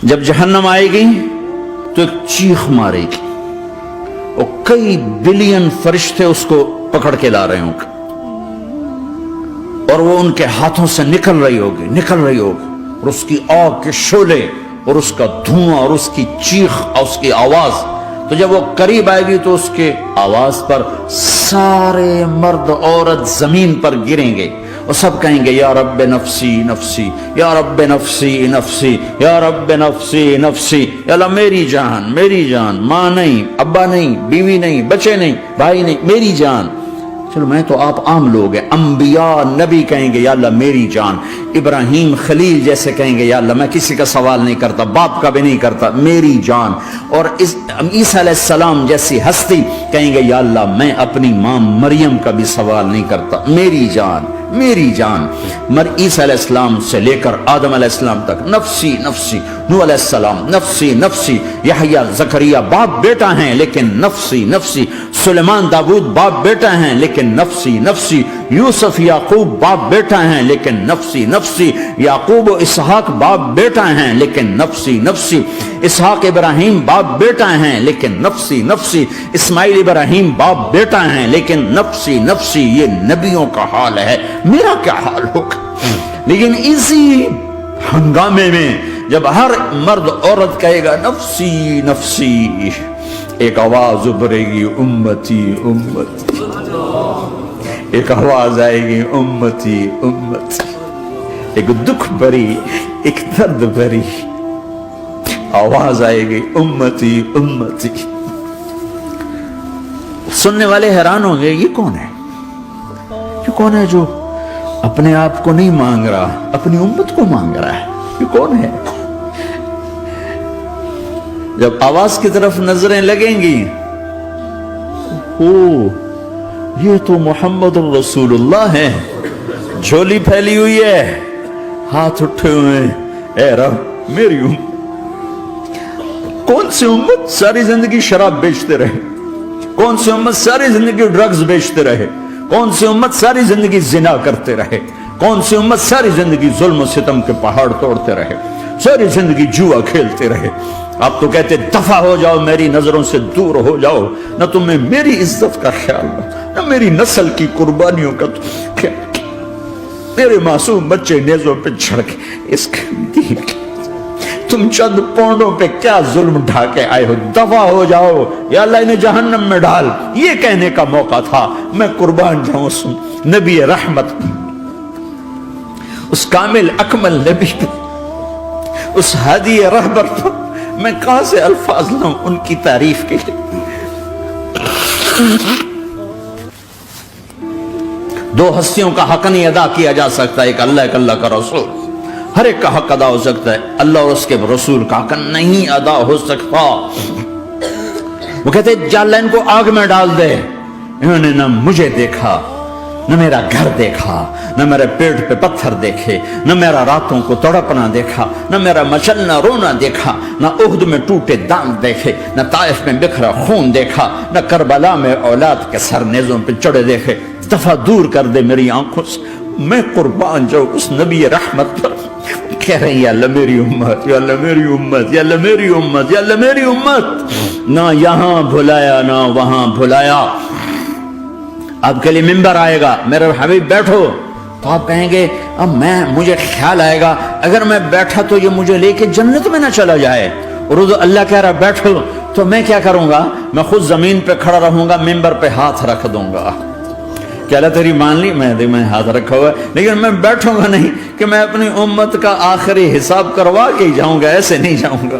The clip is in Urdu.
جب جہنم آئے گی تو ایک چیخ مارے گی اور کئی بلین فرشتے اس کو پکڑ کے لا رہے ہوں گے اور وہ ان کے ہاتھوں سے نکل رہی ہوگی اور اس کی آگ کے شعلے اور اس کا دھواں اور اس کی چیخ اور اس کی آواز. تو جب وہ قریب آئے گی تو اس کے آواز پر سارے مرد عورت زمین پر گریں گے اور سب کہیں گے یا رب نفسی نفسی، یا رب نفسی نفسی، یا رب نفسی نفسی. یا اللہ میری جان، ماں نہیں، ابا نہیں، بیوی نہیں، بچے نہیں، بھائی نہیں، میری جان. چلو میں تو آپ عام لوگ ہیں، انبیاء نبی کہیں گے یا اللہ میری جان. ابراہیم خلیل جیسے کہیں گے یا اللہ میں کسی کا سوال نہیں کرتا، باپ کا بھی نہیں کرتا، میری جان. اور عیسیٰ علیہ السلام جیسی ہستی کہیں گے یا اللہ میں اپنی ماں مریم کا بھی سوال نہیں کرتا، میری جان میری جان. عیسیٰ علیہ السلام سے لے کر آدم علیہ السلام تک نفسی نفسی. نوح علیہ السلام نفسی نفسی. یحییٰ زکریا باپ بیٹا ہیں لیکن نفسی نفسی. سلیمان داؤد باپ بیٹا ہیں لیکن نفسی نفسی. یوسف یعقوب باپ بیٹا ہیں لیکن نفسی نفسی. یعقوب و اسحاق باپ بیٹا ہیں لیکن نفسی نفسی. اسحاق ابراہیم باپ بیٹا ہیں لیکن نفسی نفسی. اسماعیل ابراہیم باپ بیٹا ہیں لیکن نفسی نفسی. یہ نبیوں کا حال ہے، میرا کیا حال ہوگا؟ لیکن اسی ہنگامے میں جب ہر مرد عورت کہے گا نفسی نفسی، ایک آواز ابھرے گی امتی امتی. ایک آواز آئے گی امتی امتی. ایک دکھ بھری، ایک درد بھری آواز آئے گی امتی امتی. سننے والے حیران ہوں گے یہ کون ہے؟ یہ کون ہے جو اپنے آپ کو نہیں مانگ رہا، اپنی امت کو مانگ رہا ہے؟ یہ کون ہے؟ جب آواز کی طرف نظریں لگیں گی، یہ تو محمد الرسول اللہ ہے. جھولی پھیلی ہوئی ہے، ہاتھ اٹھے ہوئے ہیں، اے رب میری امت. کون سی امت ساری زندگی شراب بیچتے رہے؟ کون سی امت ساری زندگی ڈرگز بیچتے رہے؟ کون سی امت ساری زندگی زنا کرتے رہے؟ کون سی امت ساری زندگی ظلم و ستم کے پہاڑ توڑتے رہے؟ ساری زندگی جوا کھیلتے رہے؟ آپ تو کہتے دفع ہو جاؤ، میری نظروں سے دور ہو جاؤ. نہ تمہیں میری عزت کا خیال، نہ میری نسل کی قربانیوں کا خیال. میرے معصوم بچے نیزوں پہ چڑھ کے اس دین کی تم چند پونڈوں پہ کیا ظلم ڈھا کے آئے ہو؟ دفع ہو جاؤ یا اللہ انہیں جہنم میں ڈال. یہ کہنے کا موقع تھا. میں قربان جاؤں اس نبی رحمت، اس کامل اکمل نبی پہ، اس ہادی رہبر پر. میں کہاں سے الفاظ لوں ان کی تعریف کے لیے؟ دو ہستیوں کا حق نہیں ادا کیا جا سکتا، ایک اللہ، ایک اللہ کا رسول. ہر ایک کا حق ادا ہو سکتا ہے، اللہ اور اس کے رسول کا حق نہیں ادا ہو سکتا. وہ کہتے جا اللہ ان کو آگ میں ڈال دے. انہوں نے نہ مجھے دیکھا، نہ میرا گھر دیکھا، نہ میرے پیٹ پہ پتھر دیکھے، نہ میرا راتوں کو تڑپنا دیکھا، نہ میرا مچلنا رونا دیکھا، نہ احد میں ٹوٹے دانت دیکھے، نہ طائف میں بکھرا خون دیکھا، نہ کربلا میں اولاد کے سر نیزوں پہ چڑھے دیکھے. دفعہ دور کر دے میری آنکھوں سے. میں قربان جاؤں اس نبی رحمت پر. کہہ رہے ہیں یا اللہ میری امت، یا اللہ میری امت، یا اللہ میری امت، یا اللہ میری امت. نہ یہاں بھلایا نہ وہاں بھلایا. آپ کے لیے ممبر آئے گا، میرے حبیب بیٹھو، تو آپ کہیں گے اب مجھے خیال آئے گا اگر میں بیٹھا تو یہ مجھے لے کے جنت میں نہ چلا جائے. اور اللہ کہہ رہا بیٹھو تو میں کیا کروں گا؟ میں خود زمین پہ کھڑا رہوں گا، ممبر پہ ہاتھ رکھ دوں گا. کہ اللہ تیری مان لی، میں ہاتھ رکھا ہوا ہے، لیکن میں بیٹھوں گا نہیں کہ میں اپنی امت کا آخری حساب کروا کے جاؤں گا. ایسے نہیں جاؤں گا.